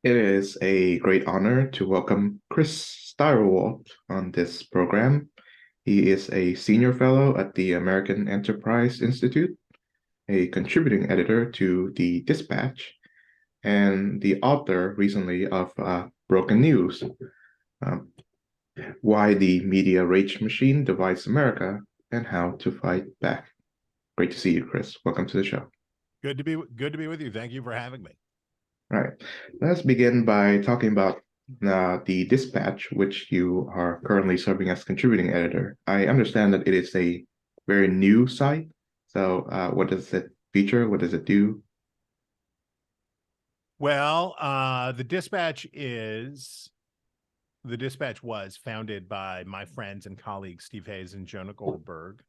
It is a great honor to welcome Chris Stirewalt on this program. He is a senior fellow at the American Enterprise Institute, a contributing editor to the Dispatch, and the author recently of Broken News, um, Why the Media Rage Machine Divides America and How to Fight Back. Great to see you, Chris. Welcome to the show. Good to be with you. Thank you for having me. All right, let's begin by talking about the Dispatch, which you are currently serving as contributing editor. I understand that it is a very new site. So, what does it feature? What does it do? Well, the Dispatch was founded by my friends and colleagues Steve Hayes and Jonah Goldberg.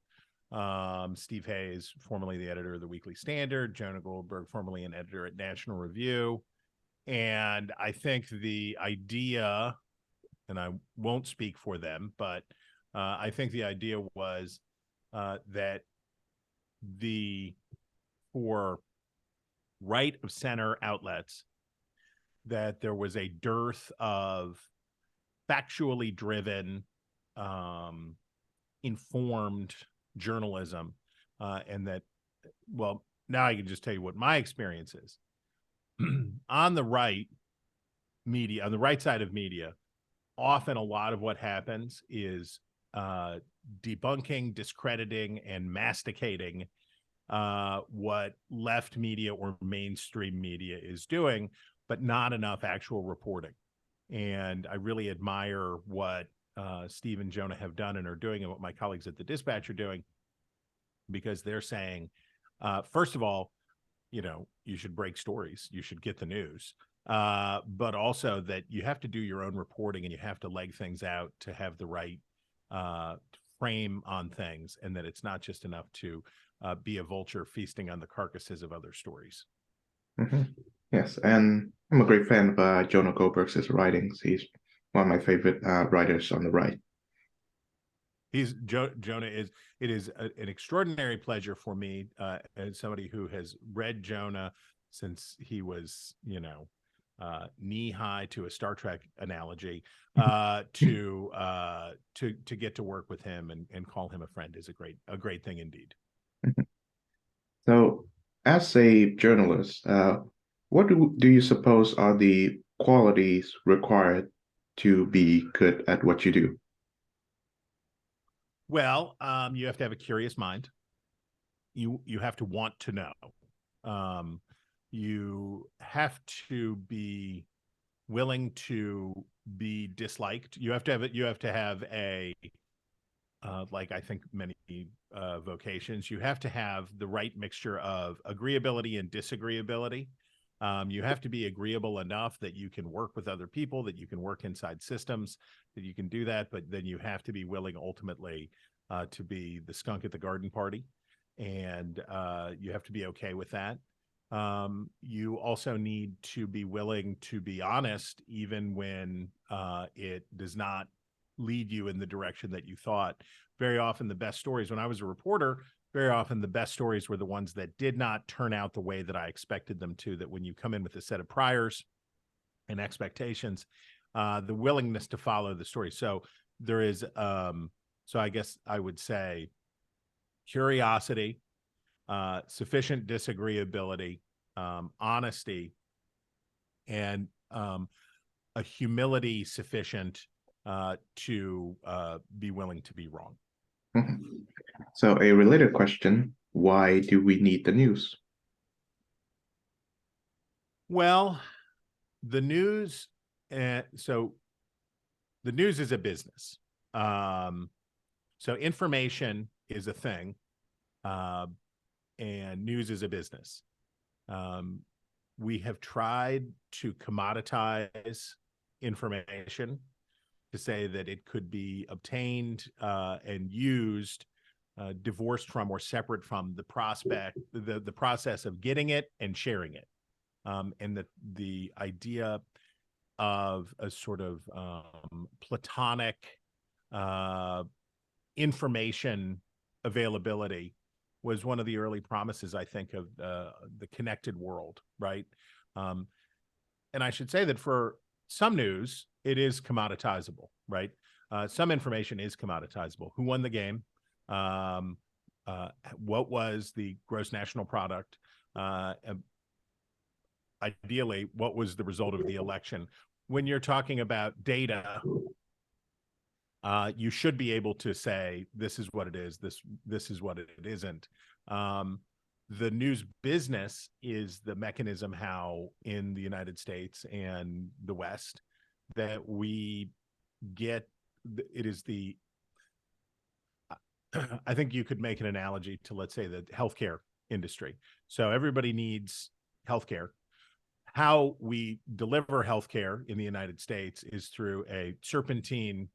Steve Hayes, formerly the editor of the Weekly Standard, Jonah Goldberg, formerly an editor at National Review. And I think the idea, and I won't speak for them, but I think the idea was that the for right of center outlets that there was a dearth of factually driven, um, informed journalism, and that, well, now I can just tell you what my experience is. On the right media, on the right side of media, often a lot of what happens is debunking, discrediting, and masticating what left media or mainstream media is doing, but not enough actual reporting. And I really admire what Steve and Jonah have done and are doing, and what my colleagues at the Dispatch are doing, because they're saying, first of all, you should break stories, you should get the news, but also that you have to do your own reporting and you have to leg things out to have the right uh, frame on things, and that it's not just enough to be a vulture feasting on the carcasses of other stories. Mhm. Yes, and I'm a great fan of Jonah Goldberg's writings. He's one of my favorite writers on the right. Jonah is. It is an extraordinary pleasure for me, as somebody who has read Jonah since he was, knee high, to a Star Trek analogy, to get to work with him and call him a friend is a great thing indeed. So, as a journalist, what do you suppose are the qualities required to be good at what you do? Well, you have to have a curious mind. You have to want to know. Um, you have to be willing to be disliked. You have to have a like, I think many vocations, you have to have the right mixture of agreeability and disagreeability. You have to be agreeable enough that you can work with other people, that you can work inside systems, that you can do that. But then you have to be willing ultimately to be the skunk at the garden party, and you have to be okay with that. You also need to be willing to be honest, even when it does not lead you in the direction that you thought. Very often, the best stories, when I was a reporter, very often the best stories were the ones that did not turn out the way that I expected them to. That when you come in with a set of priors and expectations, the willingness to follow the story. So there is, so I guess I would say curiosity, sufficient disagreeability, honesty, and a humility sufficient to be willing to be wrong. Mhm. So, a related question, why do we need the news? Well, the news, so the news is a business. Um, so information is a thing, uh, and news is a business. Um, we have tried to commoditize information, to say that it could be obtained and used, divorced from or separate from the process of getting it and sharing it, and the idea of a sort of platonic uh, information availability was one of the early promises, I think, of the connected world, right? Um, I should say that for some news, it is commoditizable, right? Some information is commoditizable. Who won the game? Um, what was the gross national product? Ideally, what was the result of the election? When you're talking about data, you should be able to say this is what it is, this is what it isn't. The news business is the mechanism how in the United States and the West that we get it is the I think you could make an analogy to, let's say, the healthcare industry. So everybody needs healthcare. How we deliver healthcare in the United States is through a serpentine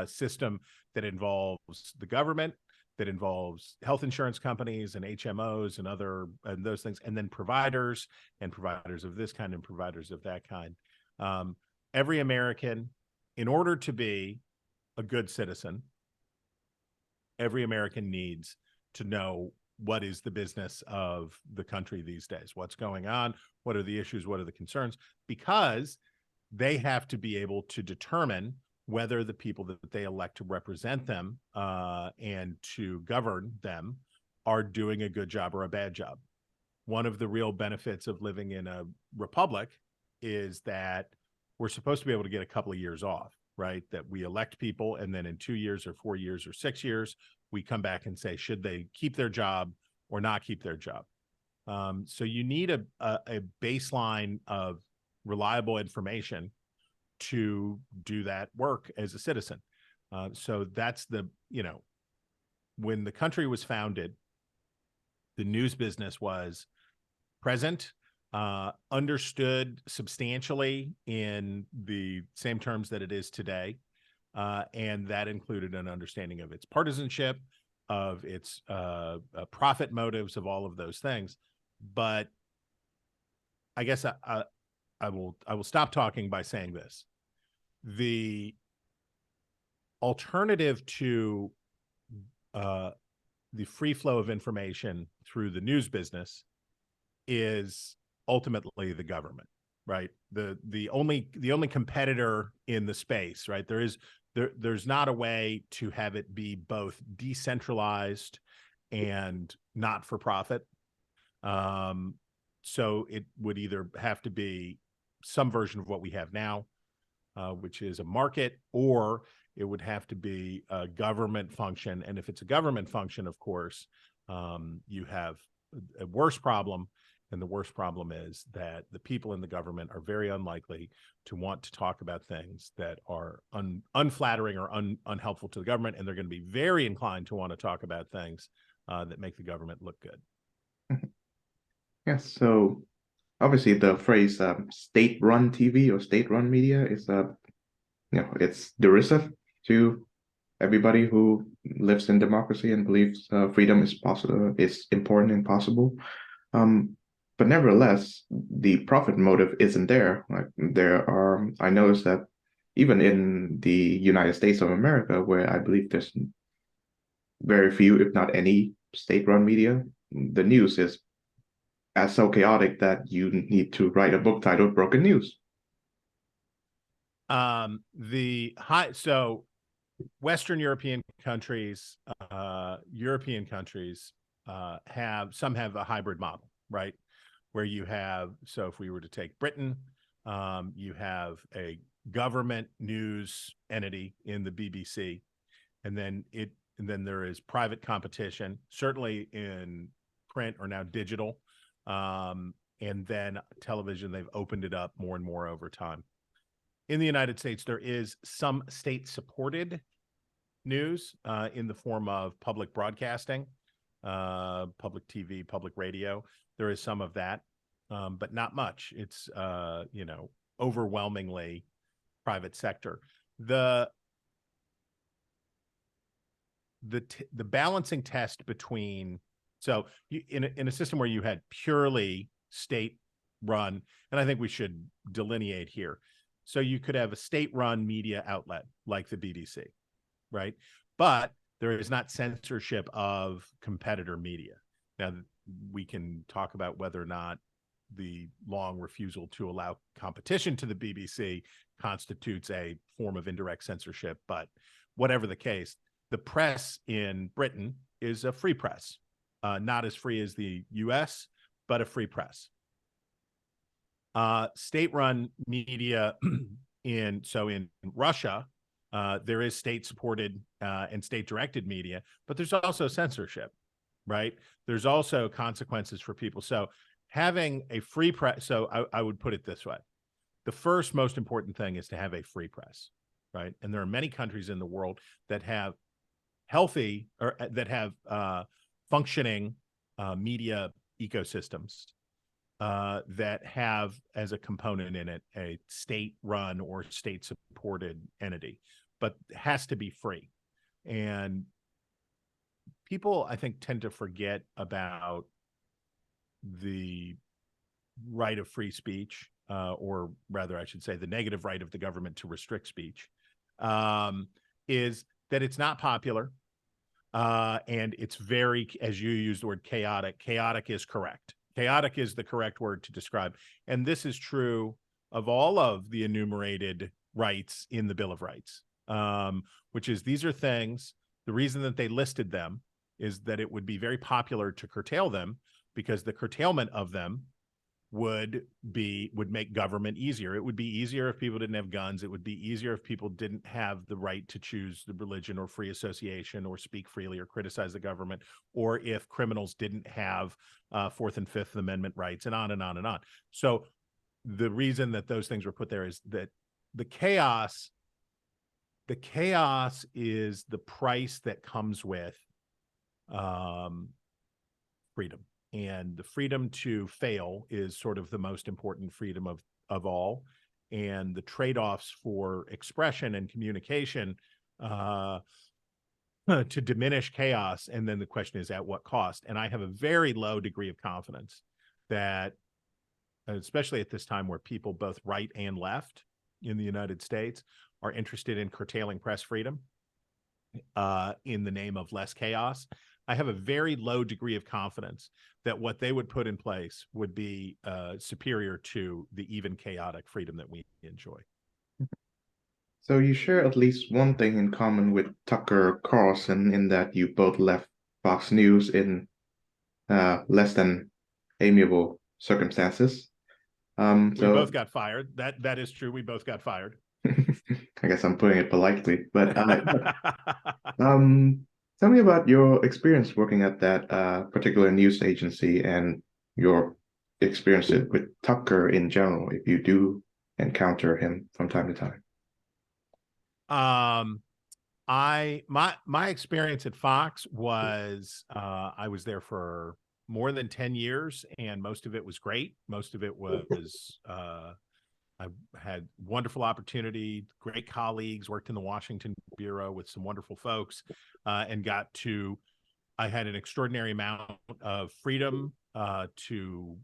system that involves the government, that involves health insurance companies and HMOs and those things, and then providers of this kind and providers of that kind. Every American, in order to be a good citizen, every American needs to know what is the business of the country these days, what's going on, what are the issues, what are the concerns, because they have to be able to determine whether the people that they elect to represent them and to govern them are doing a good job or a bad job. One of the real benefits of living in a republic is that we're supposed to be able to get a couple of years off, right? That we elect people, and then in 2 years or 4 years or 6 years, we come back and say, should they keep their job or not keep their job? So you need a baseline of reliable information to do that work as a citizen. So that's when the country was founded, the news business was present, understood substantially in the same terms that it is today. And that included an understanding of its partisanship, of its profit motives, of all of those things. But I guess I will stop talking by saying this. The alternative to the free flow of information through the news business is ultimately the government, right? The only competitor in the space, right? There's not a way to have it be both decentralized and not for profit. So it would either have to be some version of what we have now, which is a market, or it would have to be a government function. And if it's a government function, of course, you have a worse problem. And the worst problem is that the people in the government are very unlikely to want to talk about things that are unflattering or unhelpful to the government. And they're going to be very inclined to want to talk about things that make the government look good. Yes, so obviously the phrase state-run TV or state-run media is it's derisive to everybody who lives in democracy and believes freedom is possible, is important and possible. But nevertheless, the profit motive isn't there. Like I noticed that even in the United States of America, where I believe there's very few, if not any, state-run media, the news is as so chaotic that you need to write a book titled Broken News. So Western European countries, have a hybrid model, right? Where you have, so if we were to take Britain, you have a government news entity in the BBC, and then there is private competition, certainly in print or now digital, and then television. They've opened it up more and more over time. In the United States, there is some state-supported news in the form of public broadcasting, public TV, public radio. There is some of that, but not much. It's overwhelmingly private sector. The balancing test between in a system where you had purely state run, and I think we should delineate here. So you could have a state-run media outlet like the BBC, right? But there is not censorship of competitor media. Now, we can talk about whether or not the long refusal to allow competition to the BBC constitutes a form of indirect censorship. But whatever the case, the press in Britain is a free press, not as free as the US, but a free press. State-run media in Russia, there is state-supported and state-directed media, but there's also censorship, right? There's also consequences for people. So having a free press, so I would put it this way. The first most important thing is to have a free press, right? And there are many countries in the world that have healthy or that have functioning media ecosystems that have as a component in it a state-run or state-supported entity, but has to be free. And people, I think, tend to forget about the right of free speech, or rather, I should say, the negative right of the government to restrict speech, is that it's not popular, and it's very, as you used the word chaotic. Chaotic is correct. Chaotic is the correct word to describe. And this is true of all of the enumerated rights in the Bill of Rights, which is these are things, the reason that they listed them is that it would be very popular to curtail them because the curtailment of them would make government easier. It would be easier if people didn't have guns. It would be easier if people didn't have the right to choose the religion or free association or speak freely or criticize the government, or if criminals didn't have Fourth and Fifth Amendment rights, and on and on and on. So the reason that those things were put there is that the chaos is the price that comes with freedom. And the freedom to fail is sort of the most important freedom of all. And the trade-offs for expression and communication to diminish chaos. And then the question is, at what cost? And I have a very low degree of confidence that, especially at this time where people both right and left in the United States are interested in curtailing press freedom in the name of less chaos, I have a very low degree of confidence that what they would put in place would be superior to the even chaotic freedom that we enjoy. So you share at least one thing in common with Tucker Carlson in that you both left Fox News in less than amiable circumstances. We both got fired. That is true. We both got fired. I guess I'm putting it politely, but tell me about your experience working at that particular news agency and your experience with Tucker in general, if you do encounter him from time to time. My experience at Fox was I was there for more than 10 years, and most of it was great. Most of it was I had wonderful opportunity, great colleagues, worked in the Washington bureau with some wonderful folks, and I had an extraordinary amount of freedom to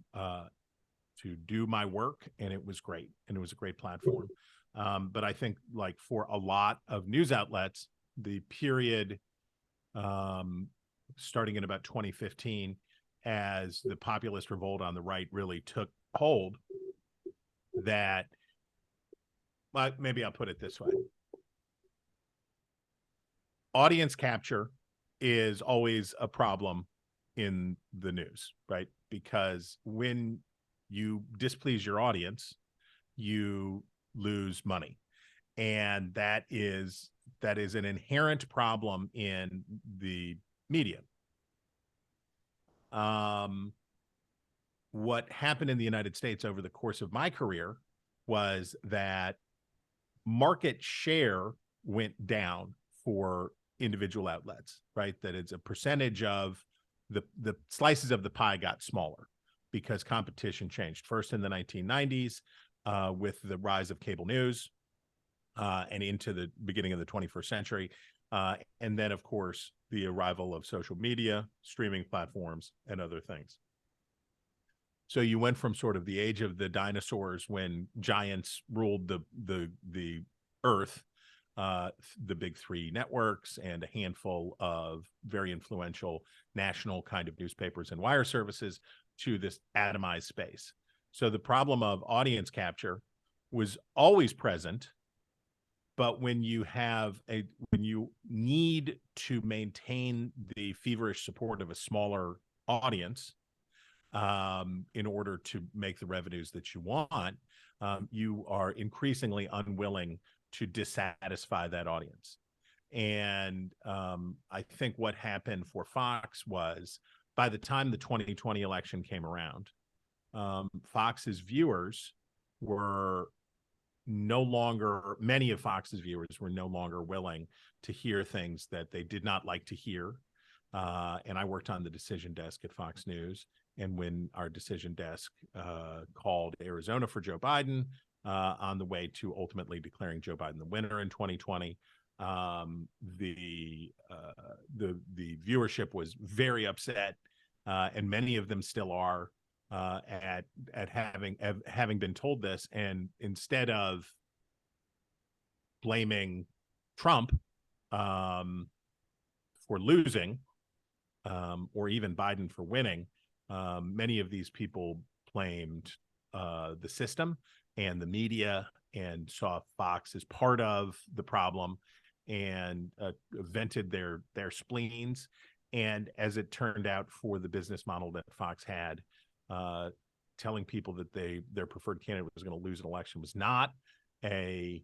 do my work, and it was great, and it was a great platform. But I think, like for a lot of news outlets, the period starting in about 2015, as the populist revolt on the right really took hold, that maybe I'll put it this way. Audience capture is always a problem in the news, right? Because when you displease your audience, you lose money. And that is an inherent problem in the media. What happened in the United States over the course of my career was that market share went down for individual outlets, right? That it's a percentage of the slices of the pie got smaller because competition changed. First in the 1990s with the rise of cable news and into the beginning of the 21st century. And then, of course, the arrival of social media, streaming platforms, and other things. So you went from sort of the age of the dinosaurs when giants ruled the earth, the big three networks and a handful of very influential national kind of newspapers and wire services, to this atomized space. So the problem of audience capture was always present, but when you need to maintain the feverish support of a smaller audience, in order to make the revenues that you want, you are increasingly unwilling to dissatisfy that audience. And I think what happened for Fox was, by the time the 2020 election came around, Fox's viewers were no longer, many of Fox's viewers were no longer willing to hear things that they did not like to hear. And I worked on the decision desk at Fox News. And when our decision desk called Arizona for Joe Biden on the way to ultimately declaring Joe Biden the winner in 2020, the viewership was very upset, and many of them still are, at having been told this. And instead of blaming Trump for losing, or even Biden for winning, many of these people blamed the system and the media, and saw Fox as part of the problem, and vented their spleens. And as it turned out, for the business model that Fox had, telling people that their preferred candidate was going to lose an election was not a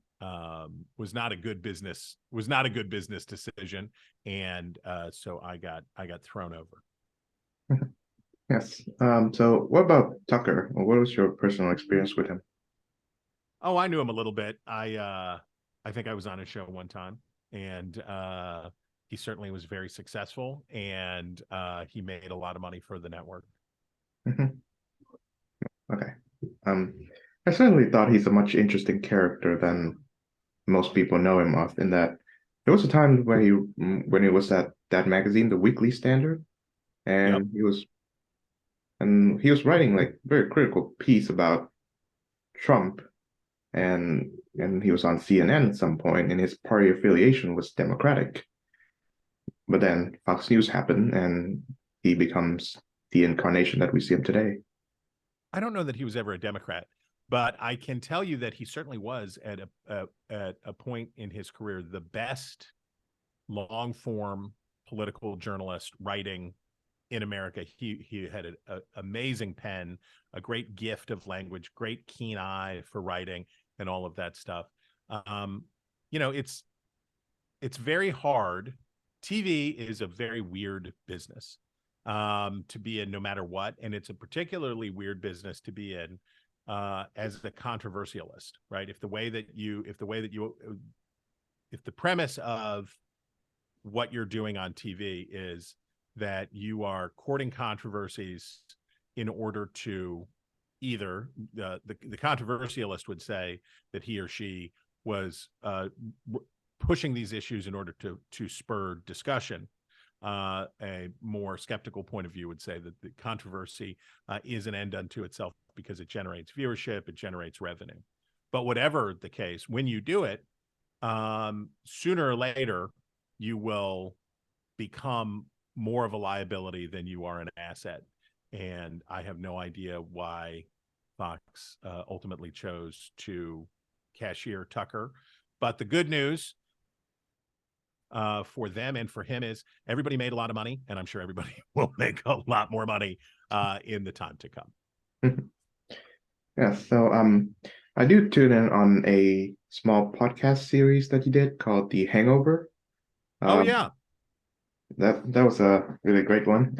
good business decision. And so I got thrown over. Yes. So what about Tucker? What was your personal experience with him? Oh, I knew him a little bit. I think I was on his show one time, and he certainly was very successful, and he made a lot of money for the network. Mhm. Okay. I certainly thought he's a much interesting character than most people know him of, in that there was a time when he was at that magazine, The Weekly Standard, Yep. and he was writing like very critical piece about Trump, and he was on CNN at some point, and his party affiliation was Democratic. But then Fox News happened, and he becomes the incarnation that we see him today. I don't know that he was ever a Democrat, but I can tell you that he certainly was at a point in his career the best long form political journalist writing in America. He had an amazing pen, a great gift of language, great keen eye for writing, and all of that stuff. It's very hard. TV is a very weird business to be in, no matter what, and it's a particularly weird business to be in as a controversialist, right? If the premise of what you're doing on TV is that you are courting controversies in order to either the controversialist would say that he or she was pushing these issues in order to spur discussion. A more skeptical point of view would say that the controversy is an end unto itself, because it generates viewership, it generates revenue. But whatever the case, when you do it, sooner or later, you will become more of a liability than you are an asset. And I have no idea why Fox ultimately chose to cashier Tucker. But the good news for them and for him is everybody made a lot of money, and I'm sure everybody will make a lot more money in the time to come. Yeah, so I do tune in on a small podcast series that you did called The Hangover. Oh Um, yeah. that was a really great one,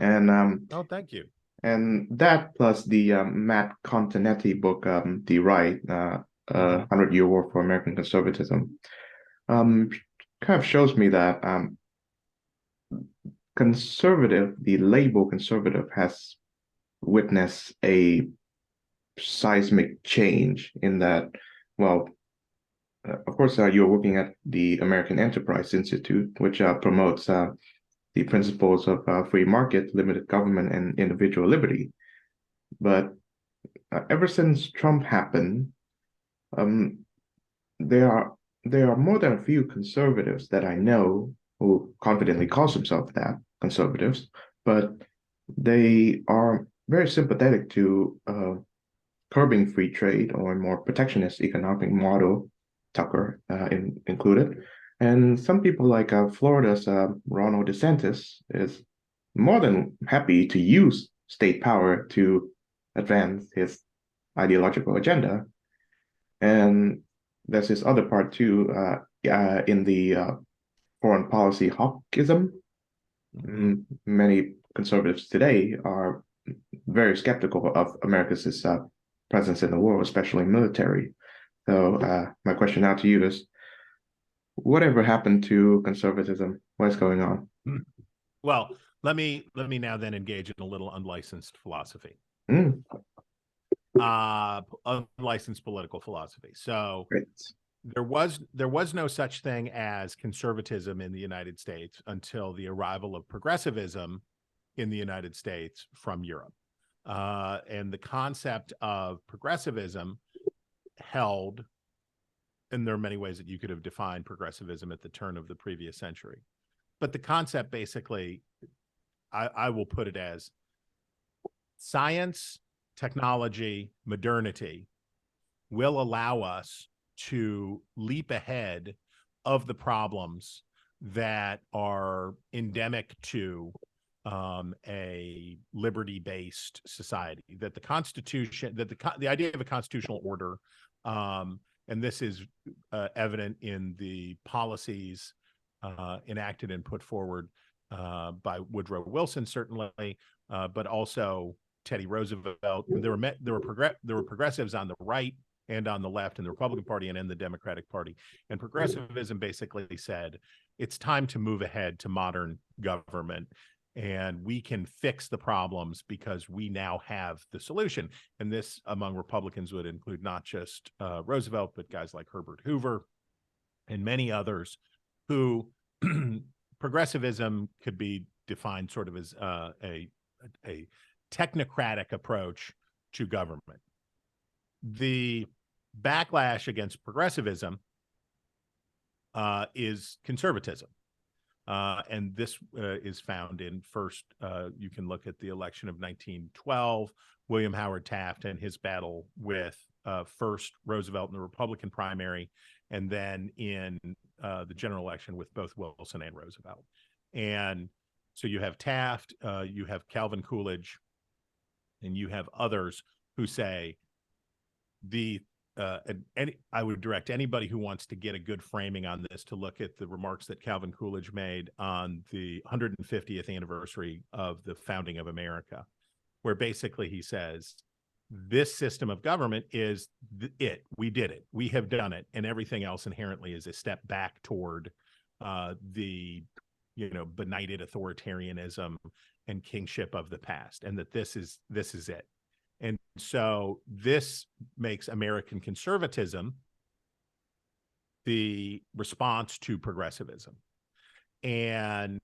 Oh, thank you. and that plus the Matt Continetti book, The Right, Mm-hmm. 100-Year War for American Conservatism, um, kind of shows me that the label conservative has witnessed a seismic change in that, well, of course, you're working at the American Enterprise Institute, which promotes the principles of free market, limited government, and individual liberty. But ever since Trump happened, um, there are more than a few conservatives that I know who confidently calls themselves that conservatives, but they are very sympathetic to curbing free trade or a more protectionist economic model, Tucker included. And some people like Florida's Ronald DeSantis is more than happy to use state power to advance his ideological agenda. And there's this other part too, in the foreign policy hawkism. Many conservatives today are very skeptical of America's presence in the world, especially military. So my question now to you is, whatever happened to conservatism? What's going on? Well, let me now then engage in a little unlicensed philosophy. Mm, Unlicensed political philosophy. So great. there was no such thing as conservatism in the United States until the arrival of progressivism in the United States from Europe. And the concept of progressivism held, and there are many ways that you could have defined progressivism at the turn of the previous century. But the concept basically, I will put it as science, technology, modernity will allow us to leap ahead of the problems that are endemic to a liberty-based society. That the Constitution, that the idea of a constitutional order, and this is evident in the policies enacted and put forward by Woodrow Wilson, certainly, but also Teddy Roosevelt. There were progressives on the right and on the left in the Republican Party and in the Democratic Party. And progressivism basically said, it's time to move ahead to modern government, and we can fix the problems because we now have the solution. And this, among Republicans, would include not just Roosevelt, but guys like Herbert Hoover and many others who progressivism could be defined sort of as a technocratic approach to government. The backlash against progressivism is conservatism. And this is found in first, you can look at the election of 1912, William Howard Taft and his battle with first Roosevelt in the Republican primary, and then in the general election with both Wilson and Roosevelt. And so you have Taft, you have Calvin Coolidge, and you have others who say I would direct anybody who wants to get a good framing on this to look at the remarks that Calvin Coolidge made on the 150th anniversary of the founding of America, where basically he says, this system of government is it. We did it. We have done it. And everything else inherently is a step back toward the benighted authoritarianism and kingship of the past, and that this is it. And so this makes American conservatism the response to progressivism. And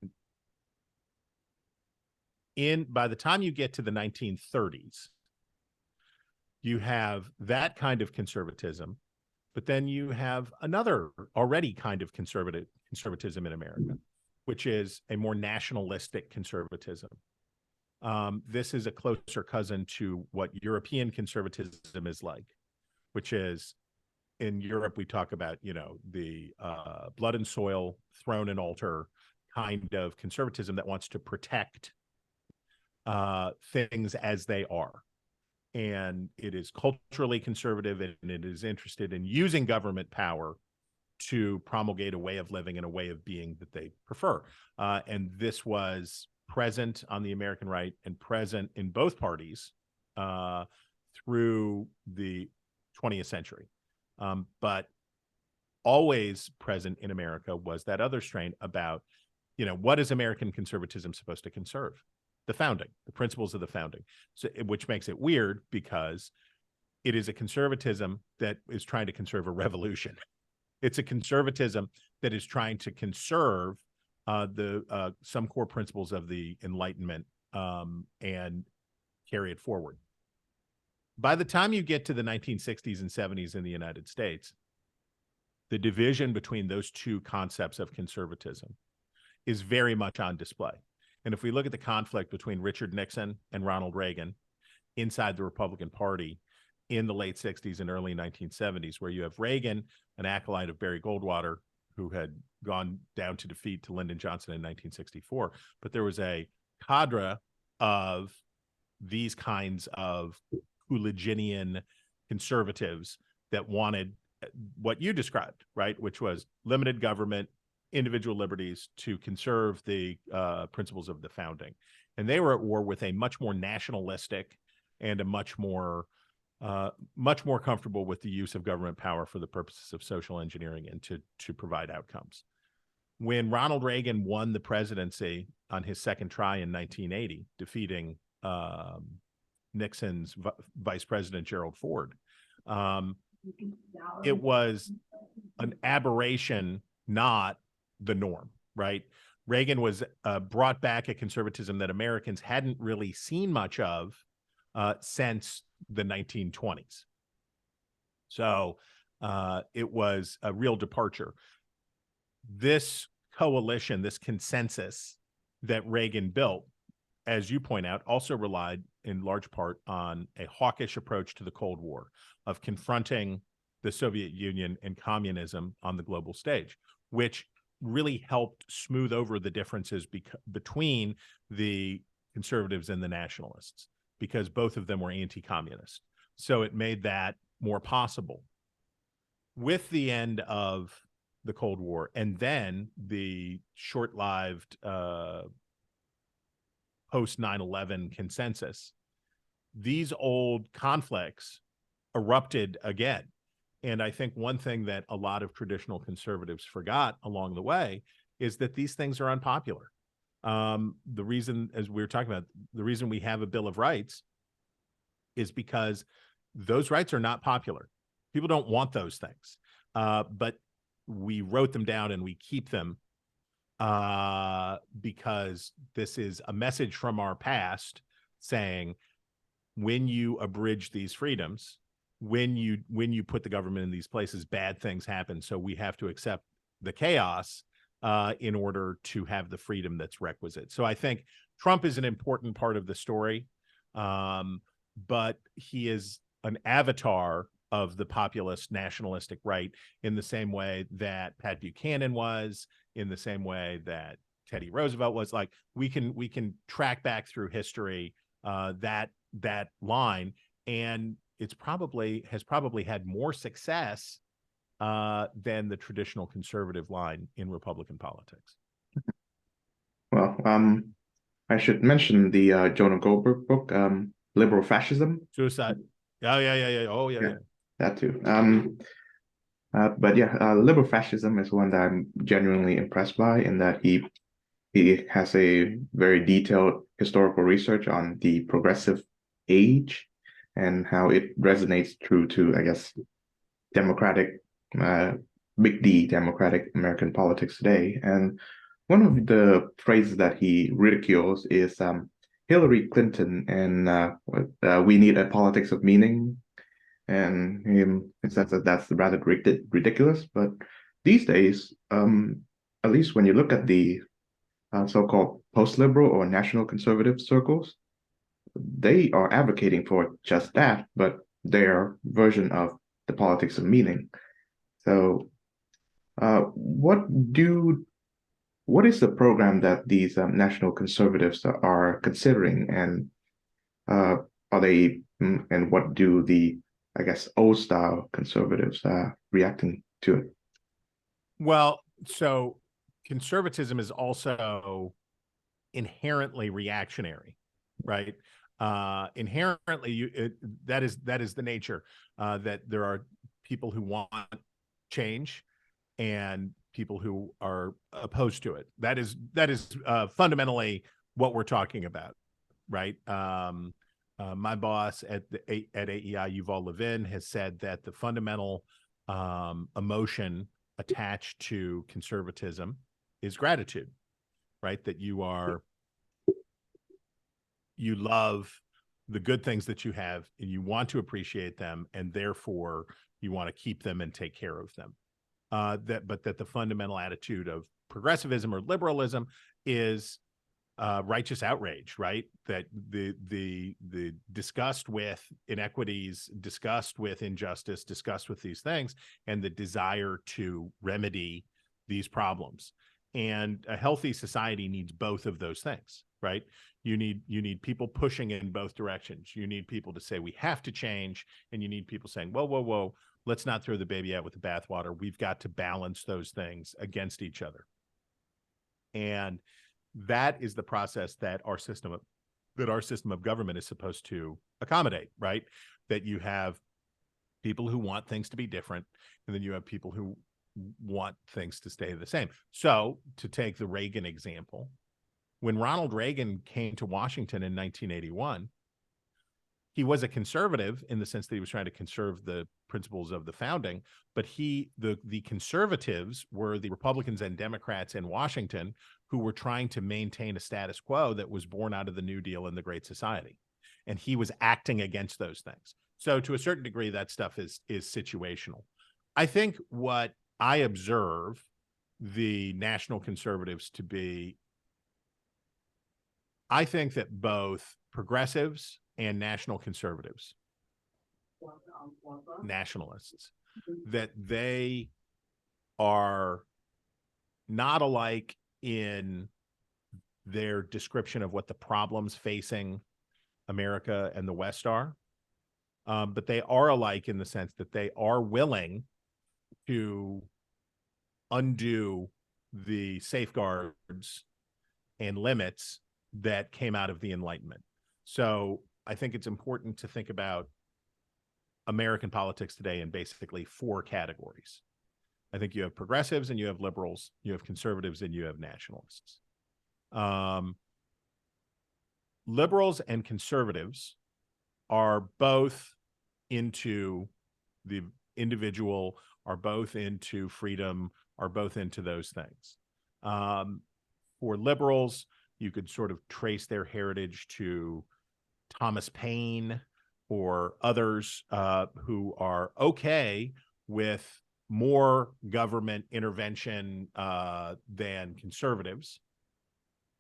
by the time you get to the 1930s, you have that kind of conservatism, but then you have another already kind of conservatism in America, which is a more nationalistic conservatism. This is a closer cousin to what European conservatism is like, which is in Europe, we talk about, the blood and soil, throne and altar kind of conservatism that wants to protect things as they are. And it is culturally conservative, and it is interested in using government power to promulgate a way of living and a way of being that they prefer. And this was present on the American right and present in both parties through the 20th century. But always present in America was that other strain about, what is American conservatism supposed to conserve? The founding, the principles of the founding, which makes it weird because it is a conservatism that is trying to conserve a revolution. It's a conservatism that is trying to conserve some core principles of the Enlightenment and carry it forward. By the time you get to the 1960s and 70s in the United States, the division between those two concepts of conservatism is very much on display. And if we look at the conflict between Richard Nixon and Ronald Reagan inside the Republican Party, in the late 60s and early 1970s, where you have Reagan, an acolyte of Barry Goldwater, who had gone down to defeat to Lyndon Johnson in 1964. But there was a cadre of these kinds of Coolidgean conservatives that wanted what you described, right? Which was limited government, individual liberties to conserve the principles of the founding. And they were at war with a much more nationalistic and a much more comfortable with the use of government power for the purposes of social engineering and to provide outcomes. When Ronald Reagan won the presidency on his second try in 1980, defeating Nixon's Vice President Gerald Ford, it was an aberration, not the norm, right? Reagan was brought back a conservatism that Americans hadn't really seen much of since the 1920s. So it was a real departure. This coalition, this consensus that Reagan built, as you point out, also relied in large part on a hawkish approach to the Cold War of confronting the Soviet Union and communism on the global stage, which really helped smooth over the differences between the conservatives and the nationalists, because both of them were anti-communist. So it made that more possible. With the end of the Cold War and then the short-lived post 9/11 consensus, these old conflicts erupted again. And I think one thing that a lot of traditional conservatives forgot along the way is that these things are unpopular. The reason, as we were talking about, the reason we have a Bill of Rights is because those rights are not popular. People don't want those things, but we wrote them down and we keep them because this is a message from our past saying, when you abridge these freedoms, when you put the government in these places, bad things happen. So we have to accept the chaos in order to have the freedom that's requisite. So I think Trump is an important part of the story, but he is an avatar of the populist nationalistic right in the same way that Pat Buchanan was, in the same way that Teddy Roosevelt was. Like we can track back through history that line, and has probably had more success than the traditional conservative line in Republican politics. Well, I should mention the Jonah Goldberg book, Liberal Fascism. Suicide. Oh yeah. Oh yeah. That too. But yeah, liberal fascism is one that I'm genuinely impressed by, in that he has a very detailed historical research on the progressive age and how it resonates true to, I guess, democratic, big D, democratic American politics today. And one of the phrases that he ridicules is Hillary Clinton and we need a politics of meaning. And he says that that's rather ridiculous. But these days, at least when you look at the so-called post-liberal or national conservative circles, they are advocating for just that, but their version of the politics of meaning. So, what is the program that these national conservatives are considering, and are they, and what do the, I guess, old style conservatives reacting to it? Well, so conservatism is also inherently reactionary, right? Inherently, that is the nature, that there are people who want change and people who are opposed to it. That is fundamentally what we're talking about, right? My boss at AEI, Yuval Levin, has said that the fundamental emotion attached to conservatism is gratitude, right? That you love the good things that you have and you want to appreciate them, and therefore you want to keep them and take care of them. But that the fundamental attitude of progressivism or liberalism is righteous outrage, right? That the disgust with inequities, disgust with injustice, disgust with these things, and the desire to remedy these problems. And a healthy society needs both of those things, right? You need people pushing in both directions. You need people to say we have to change, and you need people saying, whoa, whoa, whoa, let's not throw the baby out with the bathwater. We've got to balance those things against each other. And that is the process that our system of government is supposed to accommodate, right? That you have people who want things to be different, and then you have people who want things to stay the same. So, to take the Reagan example, when Ronald Reagan came to Washington in 1981, he was a conservative in the sense that he was trying to conserve the principles of the founding, but the conservatives were the Republicans and Democrats in Washington who were trying to maintain a status quo that was born out of the New Deal and the Great Society. And he was acting against those things. So to a certain degree, that stuff is situational. I think what I observe the national conservatives to be, I think that both progressives and national conservatives, nationalists, that they are not alike in their description of what the problems facing America and the West are, but they are alike in the sense that they are willing to undo the safeguards and limits that came out of the Enlightenment. So I think it's important to think about American politics today in basically four categories. I think you have progressives and you have liberals, you have conservatives and you have nationalists. Liberals and conservatives are both into the individual, are both into freedom, are both into those things. For liberals, you could sort of trace their heritage to Thomas Paine or others who are okay with more government intervention than conservatives.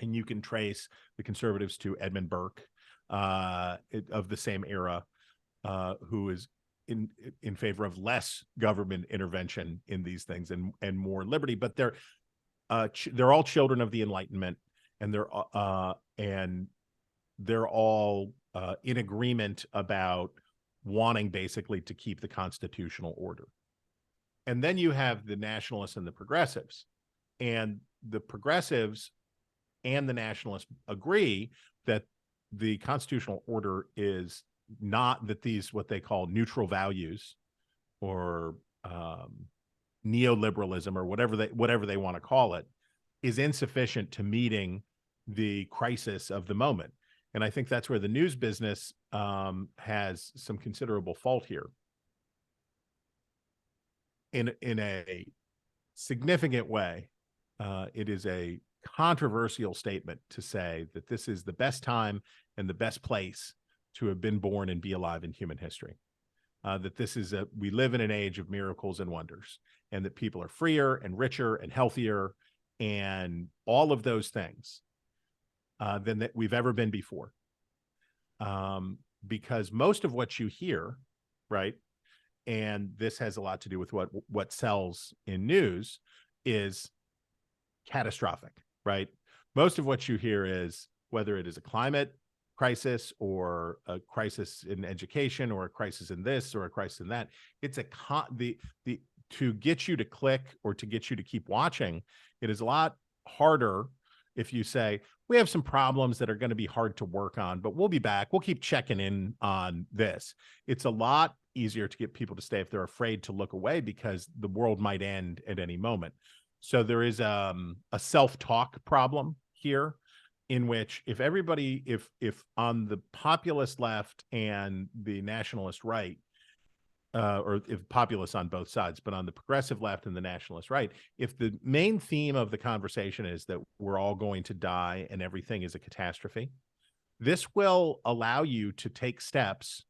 And you can trace the conservatives to Edmund Burke of the same era, who is in favor of less government intervention in these things and more liberty. But they're all children of the Enlightenment, and they're all in agreement about wanting basically to keep the constitutional order. And then you have the nationalists and the progressives, and the progressives and the nationalists agree that the constitutional order is not, that these what they call neutral values or neoliberalism or whatever they want to call it is insufficient to meeting the crisis of the moment. And I think that's where the news business has some considerable fault here. In a significant way, it is a controversial statement to say that this is the best time and the best place to have been born and be alive in human history. That this is we live in an age of miracles and wonders, and that people are freer and richer and healthier and all of those things than that we've ever been before. Because most of what you hear, right, and this has a lot to do with what sells in news, is catastrophic, right? Most of what you hear is, whether it is a climate crisis or a crisis in education or a crisis in this or a crisis in that, it's to get you to click or to get you to keep watching, it is a lot harder if you say, we have some problems that are going to be hard to work on, but we'll be back. We'll keep checking in on this. It's a lot easier to get people to stay if they're afraid to look away because the world might end at any moment. So there is a self-talk problem here, in which if on the populist left and the nationalist right, or if populists on both sides, but on the progressive left and the nationalist right, if the main theme of the conversation is that we're all going to die and everything is a catastrophe, this will allow you to take steps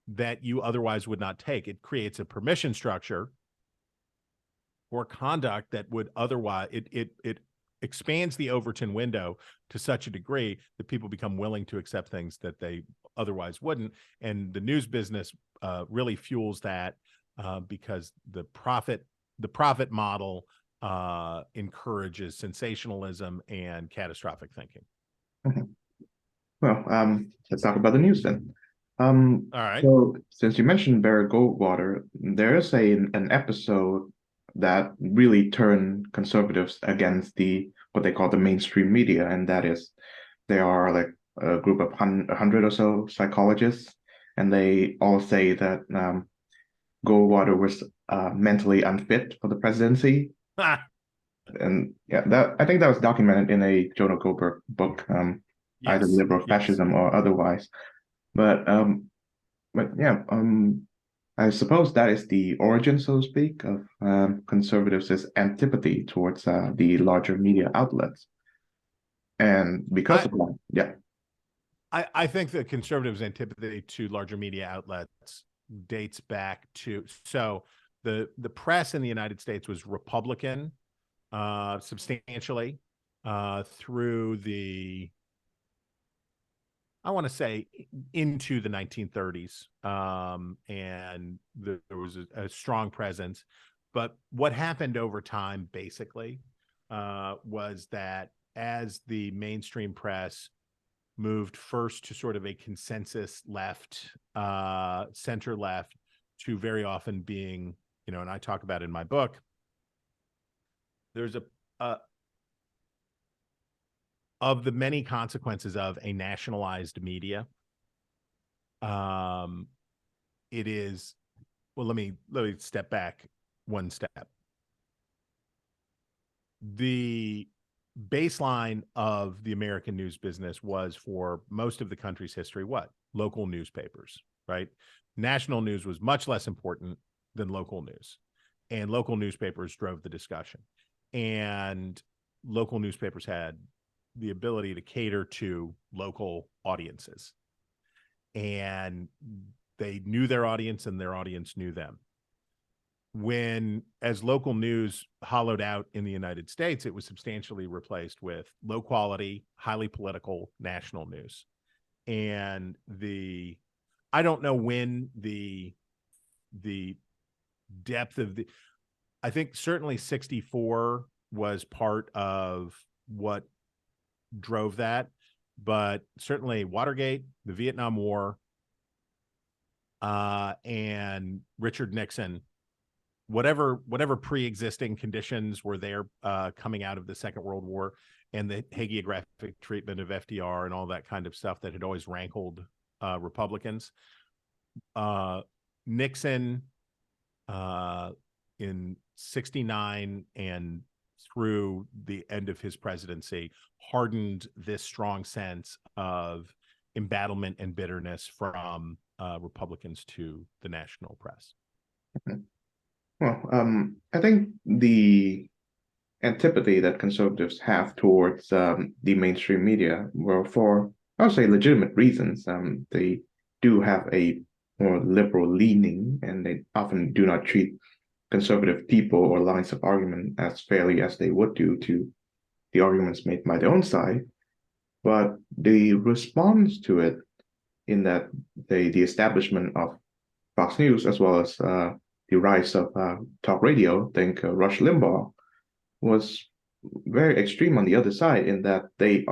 that you otherwise would not take. It creates a permission structure or conduct that would otherwise, it expands the Overton window to such a degree that people become willing to accept things that they otherwise wouldn't. And the news business really fuels that because the profit model encourages sensationalism and catastrophic thinking. Mhm. Well, let's talk about the news then. All right. So since you mentioned Barry Goldwater, there is an episode that really turned conservatives against the what they call the mainstream media, and that is there are like a group of 100 or so psychologists, and they all say that Goldwater was mentally unfit for the presidency. And yeah, that I think that was documented in a Jonah Goldberg book, either Yes. Liberal Yes. Fascism or otherwise. But yeah, I suppose that is the origin, so to speak, of conservatives' antipathy towards the larger media outlets. And because I of that, yeah. I think the conservatives' antipathy to larger media outlets dates back to the press in the United States was Republican substantially through the I want to say into the 1930s, and there was a strong presence. But what happened over time, basically, was that as the mainstream press moved first to sort of a consensus left, center left, to very often being, and I talk about it in my book, there's a of the many consequences of a nationalized media. Um, it is, well, let me step back one step. The baseline of the American news business was, for most of the country's history, what? Local newspapers, right? National news was much less important than local news, and local newspapers drove the discussion. And local newspapers had the ability to cater to local audiences, and they knew their audience and their audience knew them. When, as local news hollowed out in the United States, it was substantially replaced with low quality, highly political national news. And I don't know when the depth of I think certainly 64 was part of what drove that, but certainly Watergate, the Vietnam War, and Richard Nixon, whatever pre-existing conditions were there coming out of the Second World War, and the hagiographic treatment of FDR and all that kind of stuff that had always rankled Republicans. Nixon in 69 and through the end of his presidency hardened this strong sense of embattlement and bitterness from Republicans to the national press. Well, I think the antipathy that conservatives have towards the mainstream media were for, I would say, legitimate reasons. They do have a more liberal leaning, and they often do not treat conservative people or lines of argument as fairly as they would do to the arguments made by their own side. But the response to it, in that the establishment of Fox News, as well as the rise of talk radio, think Rush Limbaugh, was very extreme on the other side, in that they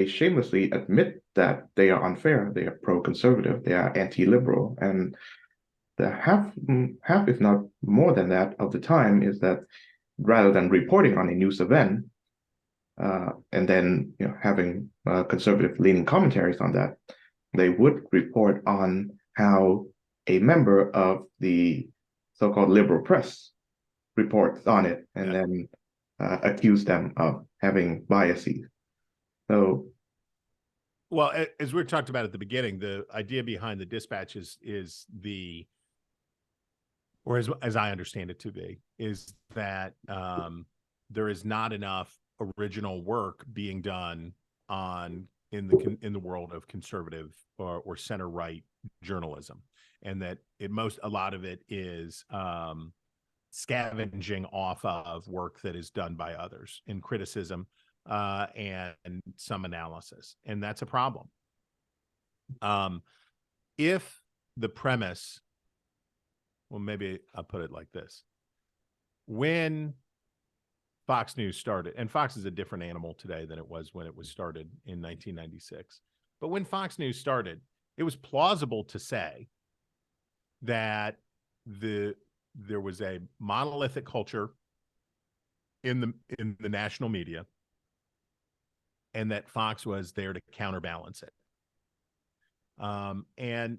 shamelessly admit that they are unfair, they are pro-conservative, they are anti-liberal, and the half, if not more than that, of the time is that rather than reporting on a news event and then having conservative leaning commentaries on that, they would report on how a member of the so-called liberal press reports on it, and then accuse them of having biases. So, well, as we talked about at the beginning, the idea behind the dispatch is the, or as I understand it to be, is that there is not enough original work being done in the world of conservative or center right journalism, and that a lot of it is scavenging off of work that is done by others in criticism and some analysis. And that's a problem. If the premise, well, maybe I'll put it like this. When Fox News started, and Fox is a different animal today than it was when it was started in 1996. But when Fox News started, it was plausible to say that there was a monolithic culture in the national media, and that Fox was there to counterbalance it. And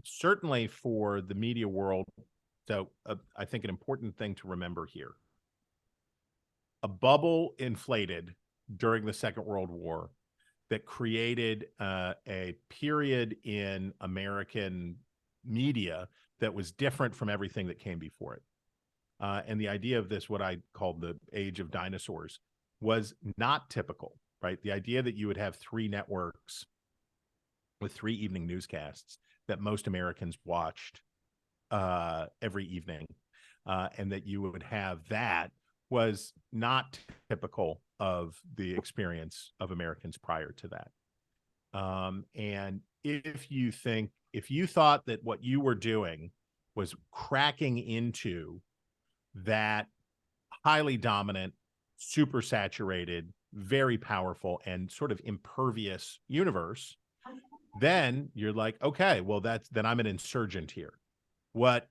certainly for the media world, so I think an important thing to remember here, a bubble inflated during the Second World War that created a period in American media that was different from everything that came before it. And the idea of this, what I called the age of dinosaurs, was not typical, right? The idea that you would have three networks with three evening newscasts that most Americans watched every evening, and that you would have that was not typical of the experience of Americans prior to that. And if you thought that what you were doing was cracking into that highly dominant, super saturated, very powerful, and sort of impervious universe, then you're like, okay, well, then I'm an insurgent here. What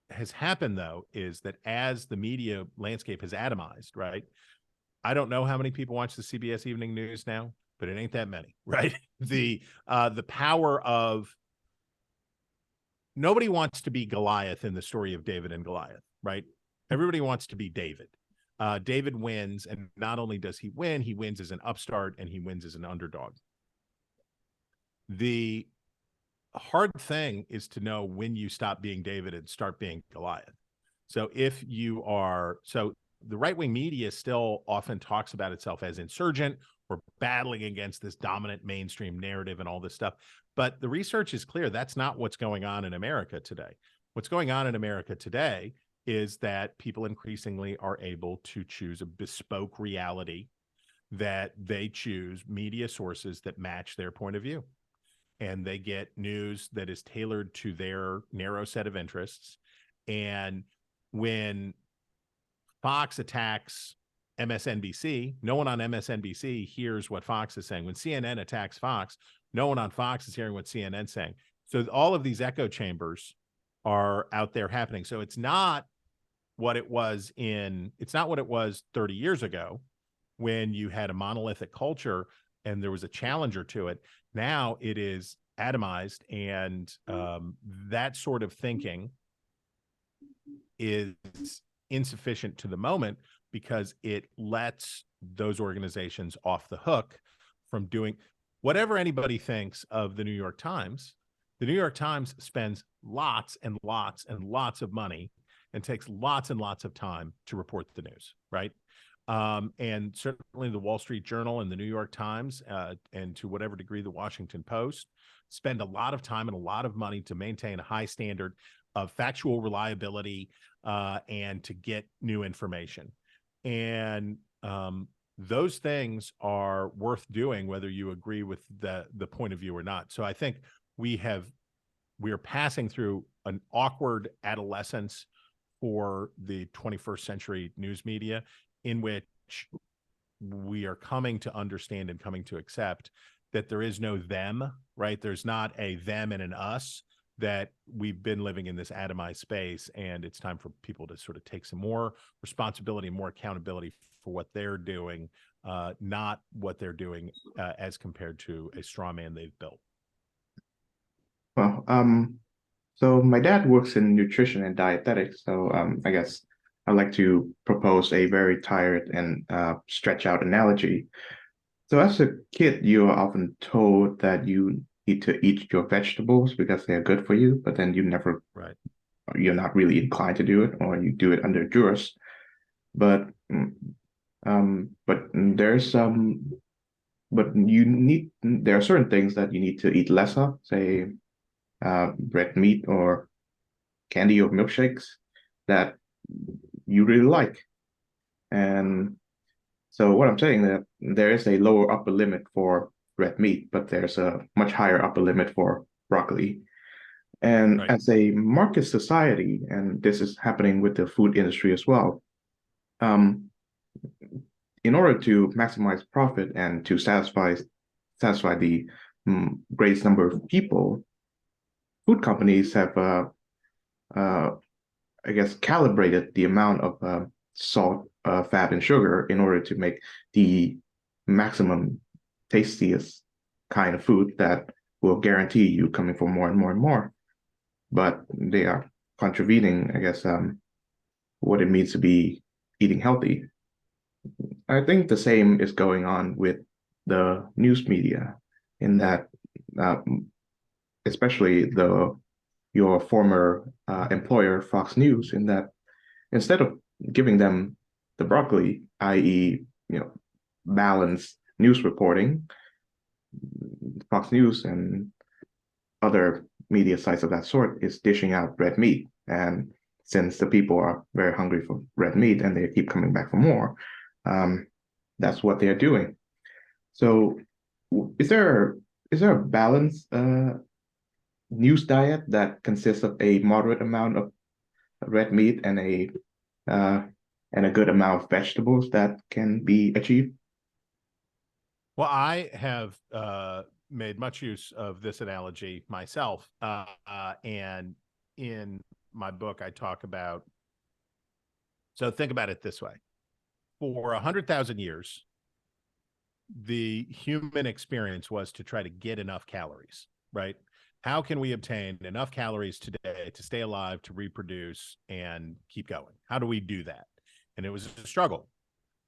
has happened, though, is that as the media landscape has atomized, right? I don't know how many people watch the CBS Evening News now, but it ain't that many, right? The power of, nobody wants to be Goliath in the story of David and Goliath, right? Everybody wants to be David. David wins, and not only does he wins as an upstart, and he wins as an underdog. The hard thing is to know when you stop being David and start being Goliath. So the right-wing media still often talks about itself as insurgent or battling against this dominant mainstream narrative and all this stuff. But the research is clear. That's not what's going on in America today. What's going on in America today is that people increasingly are able to choose a bespoke reality, that they choose media sources that match their point of view. And they get news that is tailored to their narrow set of interests. And when Fox attacks MSNBC, no one on MSNBC hears what Fox is saying. When CNN attacks Fox, no one on Fox is hearing what CNN's saying. So all of these echo chambers are out there happening. So it's not what it was 30 years ago, when you had a monolithic culture and there was a challenger to it. Now it is atomized, and that sort of thinking is insufficient to the moment, because it lets those organizations off the hook from doing whatever anybody thinks of the New York Times. The New York Times spends lots and lots and lots of money and takes lots and lots of time to report the news, right? And certainly the Wall Street Journal and the New York Times, and to whatever degree the Washington Post, spend a lot of time and a lot of money to maintain a high standard of factual reliability and to get new information. And those things are worth doing, whether you agree with the point of view or not. So I think we are passing through an awkward adolescence for the 21st century news media, in which we are coming to understand and coming to accept that there is no them, right? There's not a them and an us, that we've been living in this atomized space, and it's time for people to sort of take some more responsibility, more accountability for what they're doing, not what they're doing as compared to a straw man they've built. Well, so my dad works in nutrition and dietetics, so I guess I'd like to propose a very tired and stretch out analogy. So as a kid, you are often told that you need to eat your vegetables because they're good for you, but then Right. you're not really inclined to do it, or you do it under duress. But there are certain things that you need to eat less of, say red meat or candy or milkshakes, that you really like. And so what I'm saying that there is a lower upper limit for red meat, but there's a much higher upper limit for broccoli. And Right. as a market society, and this is happening with the food industry as well, um, in order to maximize profit and to satisfy the greatest number of people, food companies have uh, I guess, calibrated the amount of salt, fat, and sugar in order to make the maximum tastiest kind of food that will guarantee you coming for more and more and more. But they are contravening, I guess, what it means to be eating healthy. I think the same is going on with the news media, in that, uh, especially your former employer, Fox News, in that instead of giving them the broccoli, i.e., balanced news reporting, Fox News and other media sites of that sort is dishing out red meat. And since the people are very hungry for red meat and they keep coming back for more, um, that's what they're doing. So, is there a balanced news diet that consists of a moderate amount of red meat uh, and a good amount of vegetables that can be achieved? Well, I have made much use of this analogy myself. And in my book, I talk about, so think about it this way. For 100,000 years, the human experience was to try to get enough calories, right? How can we obtain enough calories today to stay alive, to reproduce, and keep going? How do we do that? And it was a struggle.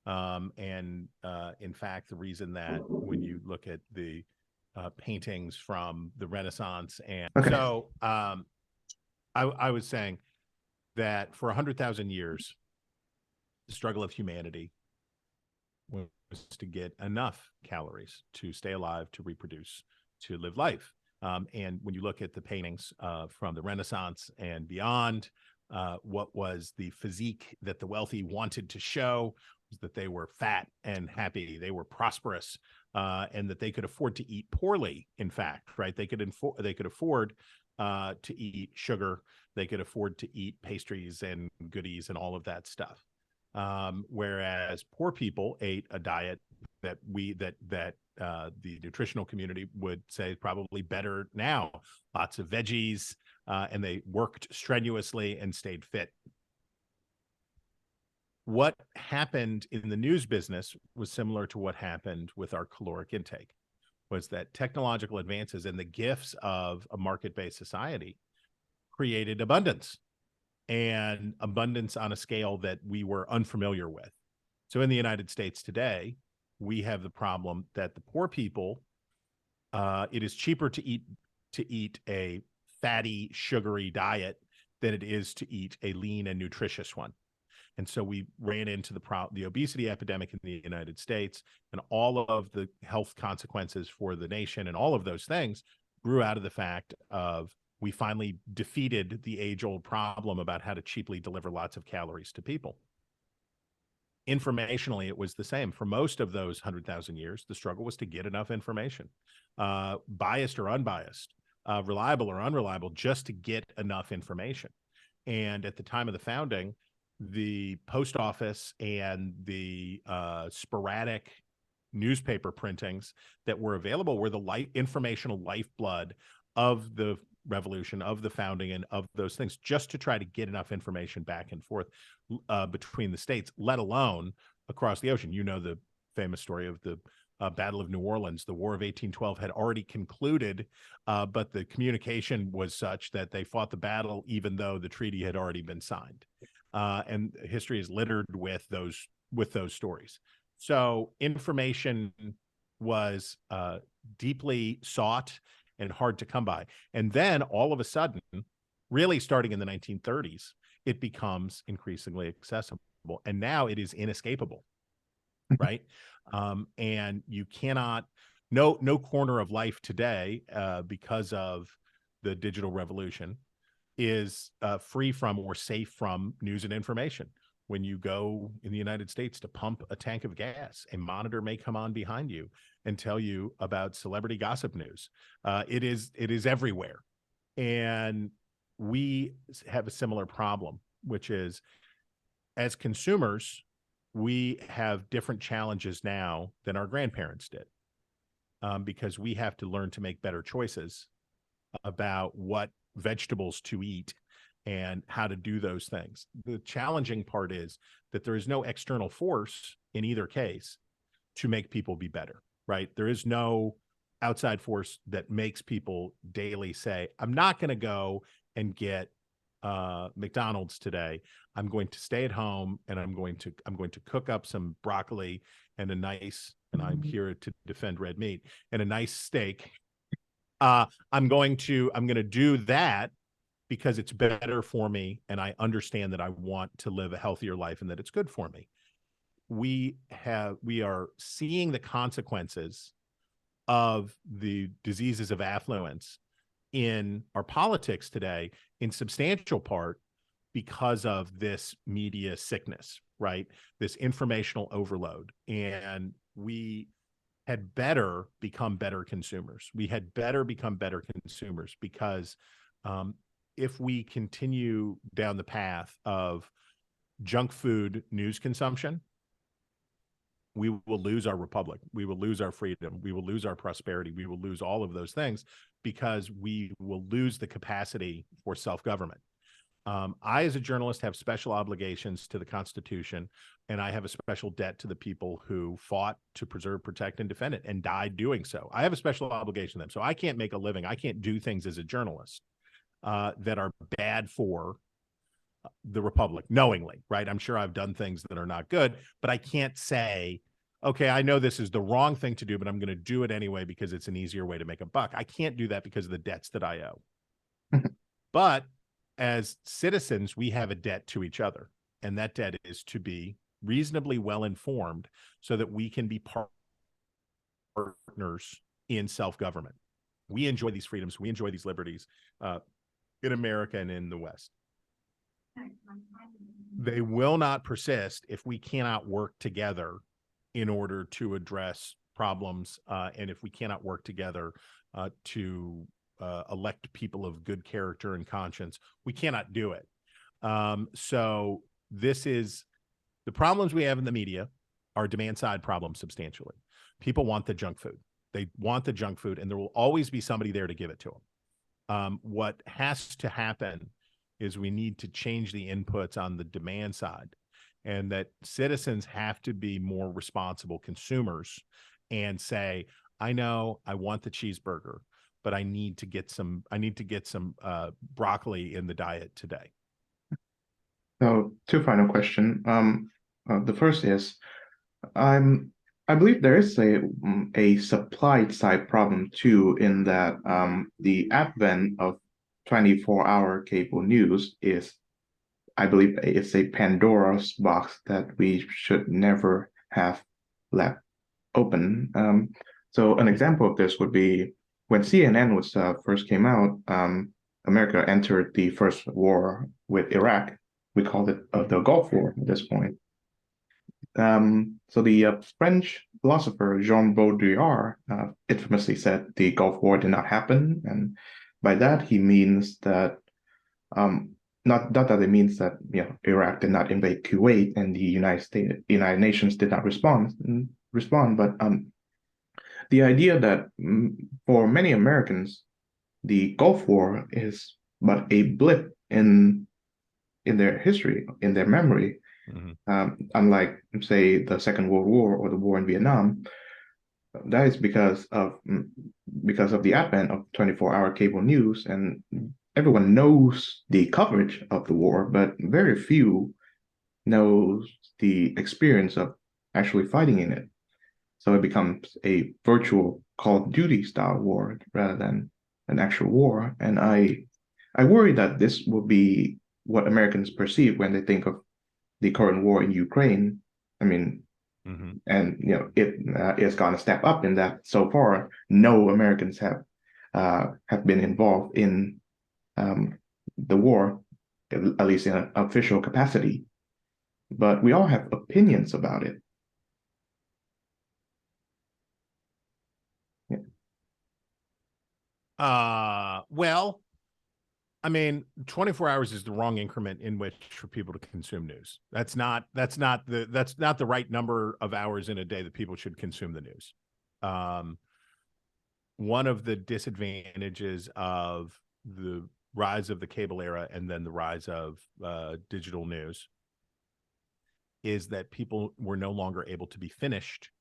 In fact, the reason that when you look at the paintings from the Renaissance, and Okay. so I was saying that for 100,000 years, the struggle of humanity was to get enough calories to stay alive, to reproduce, to live life. And when you look at the paintings from the Renaissance and beyond, what was the physique that the wealthy wanted to show was that they were fat and happy, they were prosperous, and that they could afford to eat poorly. In fact, right? They could afford to eat sugar, they could afford to eat pastries and goodies and all of that stuff. Whereas poor people ate a diet that the nutritional community would say is probably better now. Lots of veggies, and they worked strenuously and stayed fit. What happened in the news business was similar to what happened with our caloric intake, was that technological advances and the gifts of a market-based society created abundance, and abundance on a scale that we were unfamiliar with. So in the United States today, we have the problem that the poor people, it is cheaper to eat a fatty, sugary diet than it is to eat a lean and nutritious one. And so we ran into the obesity epidemic in the United States, and all of the health consequences for the nation and all of those things grew out of the fact of we finally defeated the age-old problem about how to cheaply deliver lots of calories to people. Informationally, it was the same. For most of those 100,000 years, the struggle was to get enough information, biased or unbiased, reliable or unreliable, just to get enough information. And at the time of the founding, the post office and the sporadic newspaper printings that were available were the informational lifeblood of the revolution, of the founding, and of those things, just to try to get enough information back and forth between the states, let alone across the ocean. You know the famous story of the Battle of New Orleans. The War of 1812 had already concluded, but the communication was such that they fought the battle even though the treaty had already been signed. And history is littered with those stories. So information was deeply sought and hard to come by. And then all of a sudden, really starting in the 1930s, it becomes increasingly accessible. And now it is inescapable, right? And you cannot, no corner of life today, because of the digital revolution, is free from or safe from news and information. when you go in the United States to pump a tank of gas, a monitor may come on behind you and tell you about celebrity gossip news. It is everywhere. And we have a similar problem, which is, as consumers, we have different challenges now than our grandparents did, because we have to learn to make better choices about what vegetables to eat and how to do those things. The challenging part is that there is no external force in either case to make people be better, right? There is no outside force that makes people daily say, I'm not going to go and get McDonald's today. I'm going to stay at home and I'm going to cook up some broccoli and a nice, and I'm here to defend red meat, and a nice steak. I'm going to do that because it's better for me, and I understand that I want to live a healthier life and that it's good for me. We are seeing the consequences of the diseases of affluence in our politics today, in substantial part because of this media sickness, right? This informational overload. And we had better become better consumers. We had better become better consumers because if we continue down the path of junk food news consumption, we will lose our republic. We will lose our freedom. We will lose our prosperity. We will lose all of those things because we will lose the capacity for self-government. I, as a journalist, have special obligations to the Constitution, and I have a special debt to the people who fought to preserve, protect, and defend it and died doing so. I have a special obligation to them. So I can't make a living. I can't do things as a journalist that are bad for the republic knowingly, right? I'm sure I've done things that are not good, but I can't say, okay, I know this is the wrong thing to do, but I'm going to do it anyway because it's an easier way to make a buck. I can't do that because of the debts that I owe. But as citizens, we have a debt to each other, and that debt is to be reasonably well informed so that we can be partners in self-government. We enjoy these freedoms, we enjoy these liberties in America and in the West. They will not persist if we cannot work together in order to address problems, and if we cannot work together to elect people of good character and conscience. We cannot do it. So this is the problems we have in the media are demand side problems substantially. People want the junk food. They want the junk food, and there will always be somebody there to give it to them. What has to happen is we need to change the inputs on the demand side, and that citizens have to be more responsible consumers and say, I know I want the cheeseburger, but I need to get some broccoli in the diet today. So, two final questions. The first is, I believe there is a supply side problem too, in that the advent of 24-hour cable news is, I believe, it's a Pandora's box that we should never have left open. So an example of this would be when CNN was first came out. America entered the first war with Iraq. We called it the Gulf War at this point. So the French philosopher Jean Baudrillard infamously said the Gulf War did not happen, and by that he means that not that it means that Iraq did not invade Kuwait and the United Nations did not respond, but the idea that for many Americans the Gulf War is but a blip in their history, in their memory. Unlike, say, the Second World War or the war in Vietnam, that is because of the advent of 24-hour cable news, and everyone knows the coverage of the war, but very few knows the experience of actually fighting in it. So it becomes a virtual Call of Duty style war rather than an actual war. And I worry that this will be what Americans perceive when they think of the current war in Ukraine. I mean, and it has gone a step up in that so far no Americans have been involved in the war, at least in an official capacity. but we all have opinions about it. Yeah. Well, I mean, 24 hours is the wrong increment in which for people to consume news. That's not the right number of hours in a day that people should consume the news. Um, One of the disadvantages of the rise of the cable era and then the rise of digital news is that people were no longer able to be finished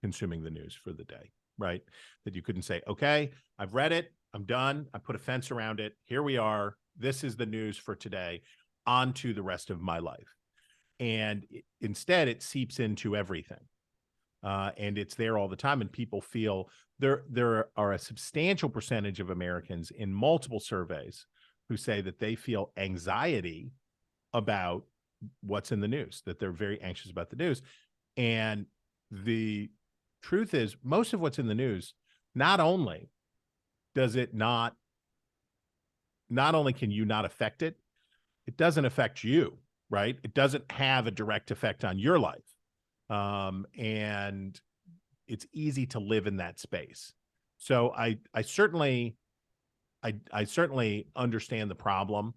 consuming the news for the day, right? That you couldn't say, okay, I've read it, I'm done, I put a fence around it, here we are, this is the news for today, on to the rest of my life. And instead, it seeps into everything. And it's there all the time, and people feel there are a substantial percentage of Americans in multiple surveys who say that they feel anxiety about what's in the news, that they're very anxious about the news. And the truth is, most of what's in the news, not only does it not only can you not affect it, it doesn't affect you, right? It doesn't have a direct effect on your life. And it's easy to live in that space. So I certainly understand the problem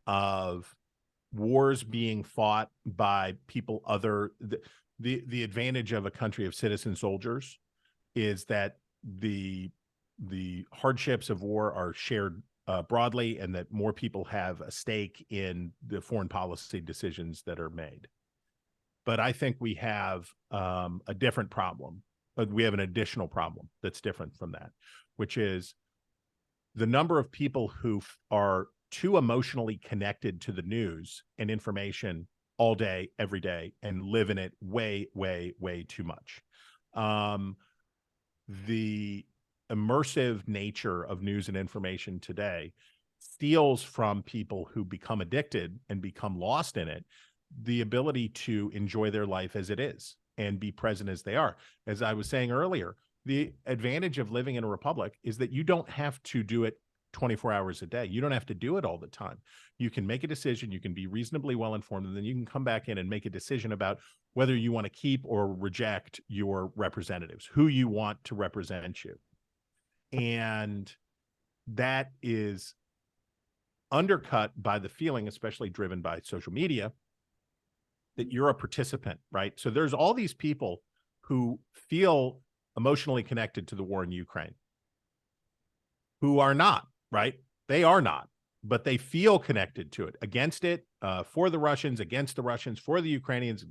of wars being fought by people other the advantage of a country of citizen soldiers is that the hardships of war are shared broadly, and that more people have a stake in the foreign policy decisions that are made. But I think we have a different problem. We have an additional problem that's different from that, which is the number of people who are too emotionally connected to the news and information all day, every day, and live in it way, way, way too much. The immersive nature of news and information today steals from people who become addicted and become lost in it the ability to enjoy their life as it is and be present as they are. As I was saying earlier, the advantage of living in a republic is that you don't have to do it 24 hours a day. You don't have to do it all the time. You can make a decision, you can be reasonably well informed, and then you can come back in and make a decision about whether you want to keep or reject your representatives, who you want to represent you. And that is undercut by the feeling, especially driven by social media, that you're a participant, right? So there's all these people who feel emotionally connected to the war in Ukraine who are not, right? They are not, but they feel connected to it, against it, for the Russians, against the Russians, for the Ukrainians,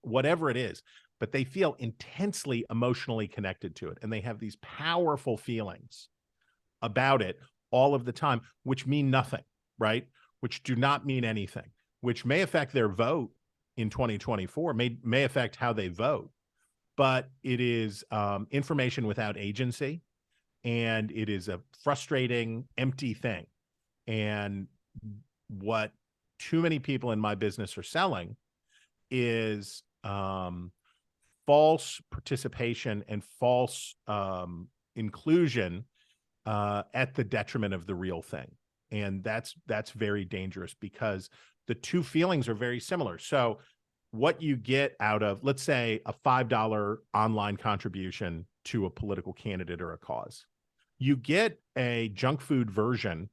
whatever it is. But they feel intensely emotionally connected to it. And they have these powerful feelings about it all of the time, which mean nothing, right? Which do not mean anything, which may affect their vote in 2024, may affect how they vote, but it is information without agency, and it is a frustrating, empty thing. And what too many people in my business are selling is false participation and false inclusion at the detriment of the real thing. And that's very dangerous, because the two feelings are very similar. So what you get out of, let's say, a $5 online contribution to a political candidate or a cause, you get a junk food version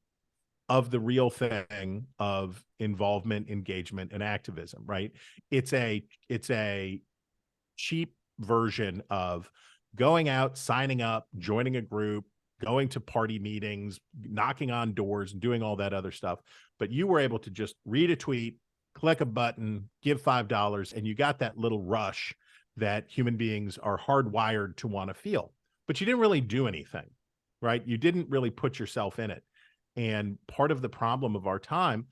of the real thing of involvement, engagement, and activism, right? It's a cheap version of going out, signing up, joining a group, going to party meetings, knocking on doors, and doing all that other stuff. But you were able to just read a tweet, click a button, give $5, and you got that little rush that human beings are hardwired to want to feel. But you didn't really do anything, right? You didn't really put yourself in it. And part of the problem of our time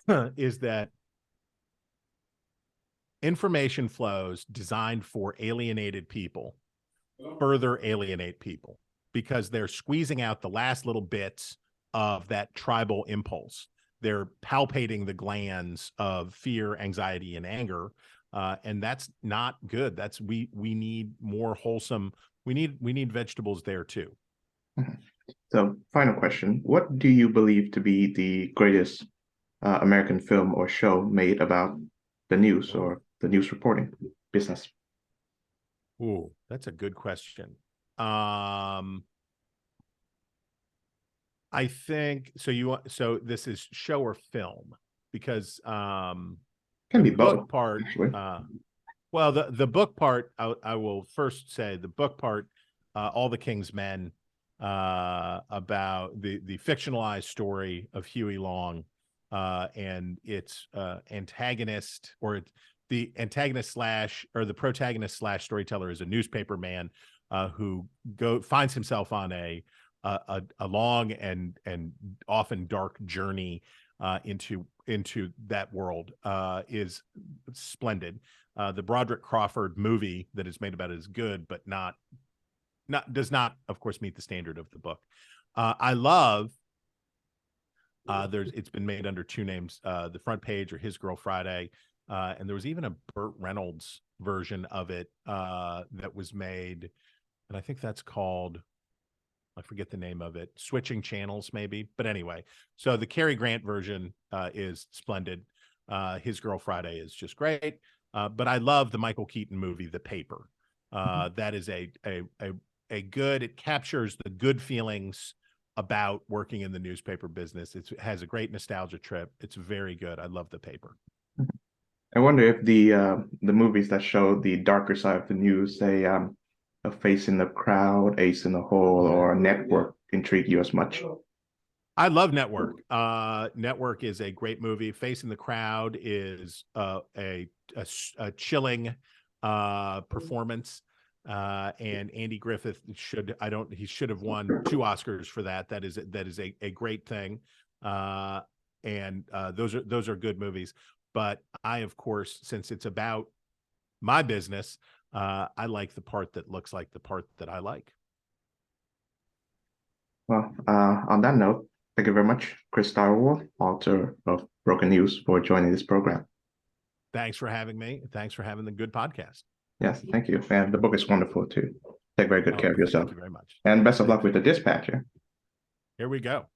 is that information flows designed for alienated people further alienate people, because they're squeezing out the last little bits of that tribal impulse. They're palpating the glands of fear, anxiety, and anger, and that's not good. We need more wholesome. We need vegetables there too. So, final question: what do you believe to be the greatest American film or show made about the news or the news reporting business? Ooh, that's a good question. Um, I think so. So this is show or film because Can the be both, book part. actually. Well, the book part, I will first say the book part, All the King's Men, about the fictionalized story of Huey Long, and its antagonist, or the antagonist slash or the protagonist slash storyteller is a newspaper man who finds himself on a long and often dark journey into that world, is splendid. The Broderick Crawford movie that is made about it is good, but does not, of course, meet the standard of the book. I love. It's been made under two names: The Front Page or His Girl Friday, and there was even a Burt Reynolds version of it that was made, and I think that's called. I forget the name of it. Switching Channels, maybe. But anyway, so the Cary Grant version is splendid. His Girl Friday is just great. But I love the Michael Keaton movie, The Paper. That is a good. It captures the good feelings about working in the newspaper business. It has a great nostalgia trip. It's very good. I love The Paper. I wonder if the movies that show the darker side of the news, say A Face in the Crowd, Ace in the Hole, or Network, intrigue you as much. I love Network. Network is a great movie. Facing the Crowd is a chilling performance. And Andy Griffith he should have won 2 Oscars for that. That is a great thing. And those are good movies. But I, of course, since it's about my business, I like the part that looks like the part that I like. Well, on that note, thank you very much, Chris Stirewalt, author of Broken News, for joining this program. Thanks for having me. Thanks for having the good podcast. Yes, thank you. And the book is wonderful too. Take very good care of yourself. Thank you very much. And best of luck with the dispatcher. Here we go.